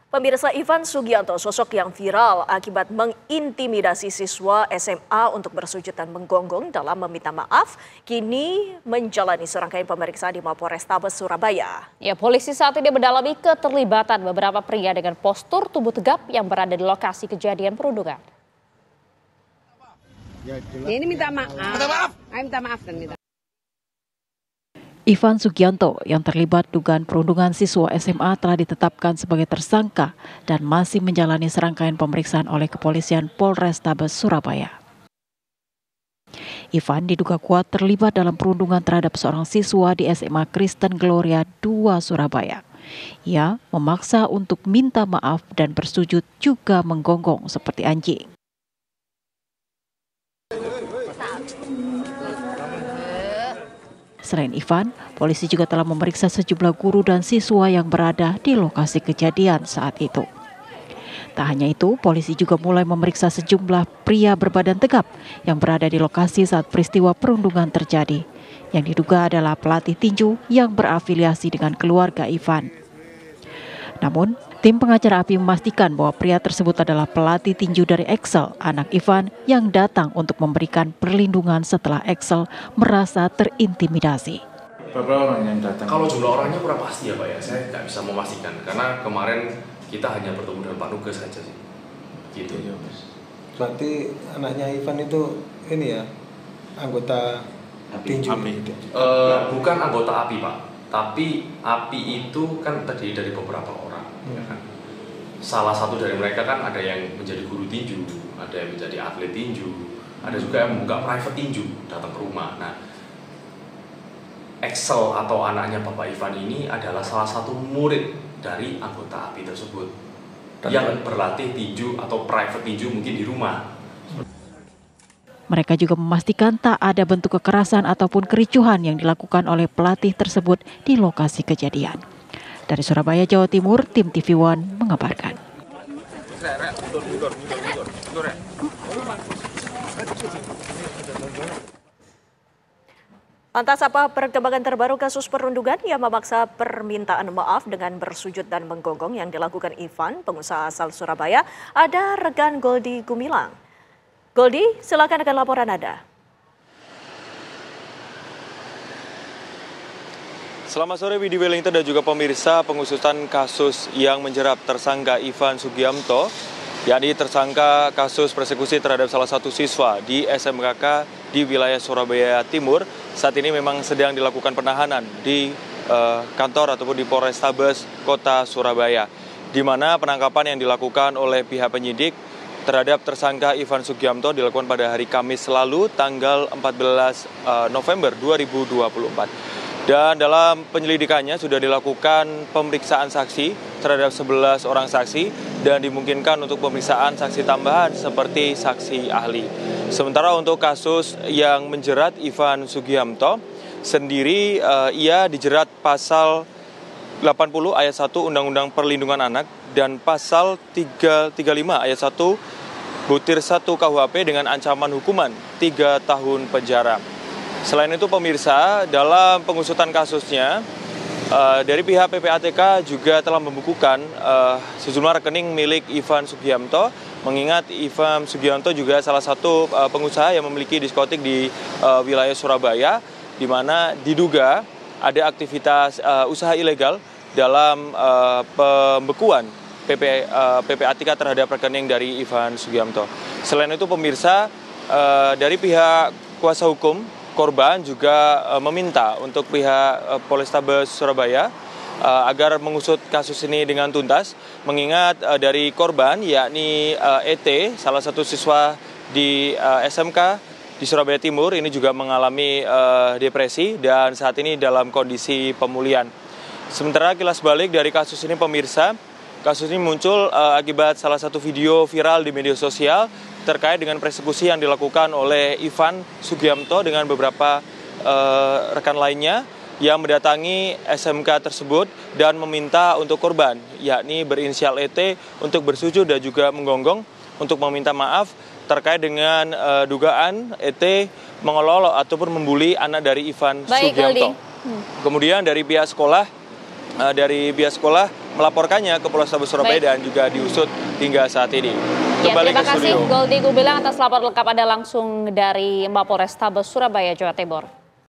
Pemirsa, Ivan Sugianto, sosok yang viral akibat mengintimidasi siswa SMA untuk bersujud dan menggonggong dalam meminta maaf, kini menjalani serangkaian pemeriksaan di Mapolrestabes Surabaya. Ya, polisi saat ini mendalami keterlibatan beberapa pria dengan postur tubuh tegap yang berada di lokasi kejadian perundungan. Ini minta maaf. Minta maaf dan minta. Ivan Sugianto yang terlibat dugaan perundungan siswa SMA telah ditetapkan sebagai tersangka dan masih menjalani serangkaian pemeriksaan oleh Kepolisian Polrestabes Surabaya. Ivan diduga kuat terlibat dalam perundungan terhadap seorang siswa di SMA Kristen Gloria 2 Surabaya. Ia memaksa untuk minta maaf dan bersujud juga menggonggong seperti anjing. Selain Ivan, polisi juga telah memeriksa sejumlah guru dan siswa yang berada di lokasi kejadian saat itu. Tak hanya itu, polisi juga mulai memeriksa sejumlah pria berbadan tegap yang berada di lokasi saat peristiwa perundungan terjadi, yang diduga adalah pelatih tinju yang berafiliasi dengan keluarga Ivan. Namun, tim pengacara API memastikan bahwa pria tersebut adalah pelatih tinju dari Excel, anak Ivan, yang datang untuk memberikan perlindungan setelah Excel merasa terintimidasi. Berapa orang yang datang? Kalau jumlah orangnya kurang pasti ya Pak ya, saya nggak bisa memastikan. Karena kemarin kita hanya bertemu dengan Pak Nugas saja sih. Gitu. Berarti anaknya Ivan itu ini ya, anggota tinju? Bukan anggota API Pak. Tapi API itu kan terdiri dari beberapa orang, ya kan? Salah satu dari mereka kan ada yang menjadi guru tinju, ada yang menjadi atlet tinju, ada juga yang membuka private tinju, datang ke rumah. Nah, Excel atau anaknya Bapak Ivan ini adalah salah satu murid dari anggota API tersebut yang berlatih tinju atau private tinju mungkin di rumah. Mereka juga memastikan tak ada bentuk kekerasan ataupun kericuhan yang dilakukan oleh pelatih tersebut di lokasi kejadian. Dari Surabaya, Jawa Timur, tim TV One mengabarkan. Lantas apa perkembangan terbaru kasus perundungan yang memaksa permintaan maaf dengan bersujud dan menggonggong yang dilakukan Ivan, pengusaha asal Surabaya? Ada rekan Goldi Gumilang. Goldi, silakan dengan laporan Anda. Selamat sore Widi Wellington dan juga pemirsa. Pengusutan kasus yang menjerat tersangka Ivan Sugianto, yakni tersangka kasus persekusi terhadap salah satu siswa di SMKK di wilayah Surabaya Timur, saat ini memang sedang dilakukan penahanan di kantor ataupun di Polrestabes Kota Surabaya, di mana penangkapan yang dilakukan oleh pihak penyidik terhadap tersangka Ivan Sugianto dilakukan pada hari Kamis lalu, tanggal 14 November 2024. Dan dalam penyelidikannya sudah dilakukan pemeriksaan saksi terhadap 11 orang saksi dan dimungkinkan untuk pemeriksaan saksi tambahan seperti saksi ahli. Sementara untuk kasus yang menjerat Ivan Sugianto sendiri, ia dijerat pasal 80 ayat 1 Undang-Undang Perlindungan Anak dan pasal 335 ayat 1 butir 1 KUHP dengan ancaman hukuman 3 tahun penjara. Selain itu pemirsa, dalam pengusutan kasusnya, dari pihak PPATK juga telah membukukan sejumlah rekening milik Ivan Sugianto, mengingat Ivan Sugianto juga salah satu pengusaha yang memiliki diskotik di wilayah Surabaya, di mana diduga ada aktivitas usaha ilegal dalam pembekuan PPATK terhadap rekening dari Ivan Sugianto. Selain itu pemirsa, dari pihak kuasa hukum korban juga meminta untuk pihak Polrestabes Surabaya agar mengusut kasus ini dengan tuntas, mengingat dari korban yakni ET, salah satu siswa di SMK di Surabaya Timur, ini juga mengalami depresi dan saat ini dalam kondisi pemulihan. Sementara kilas balik dari kasus ini pemirsa, kasus ini muncul akibat salah satu video viral di media sosial terkait dengan persekusi yang dilakukan oleh Ivan Sugianto dengan beberapa rekan lainnya yang mendatangi SMK tersebut dan meminta untuk korban, yakni berinisial ET, untuk bersujud dan juga menggonggong untuk meminta maaf terkait dengan dugaan ET mengolok-olok ataupun membuli anak dari Ivan Sugianto. Kemudian dari pihak sekolah melaporkannya ke Polrestabes Surabaya dan juga diusut hingga saat ini. Ya, terima kasih Goldi Gumilang atas laporan lengkap Anda langsung dari Mapolrestabes Surabaya, Jawa Timur.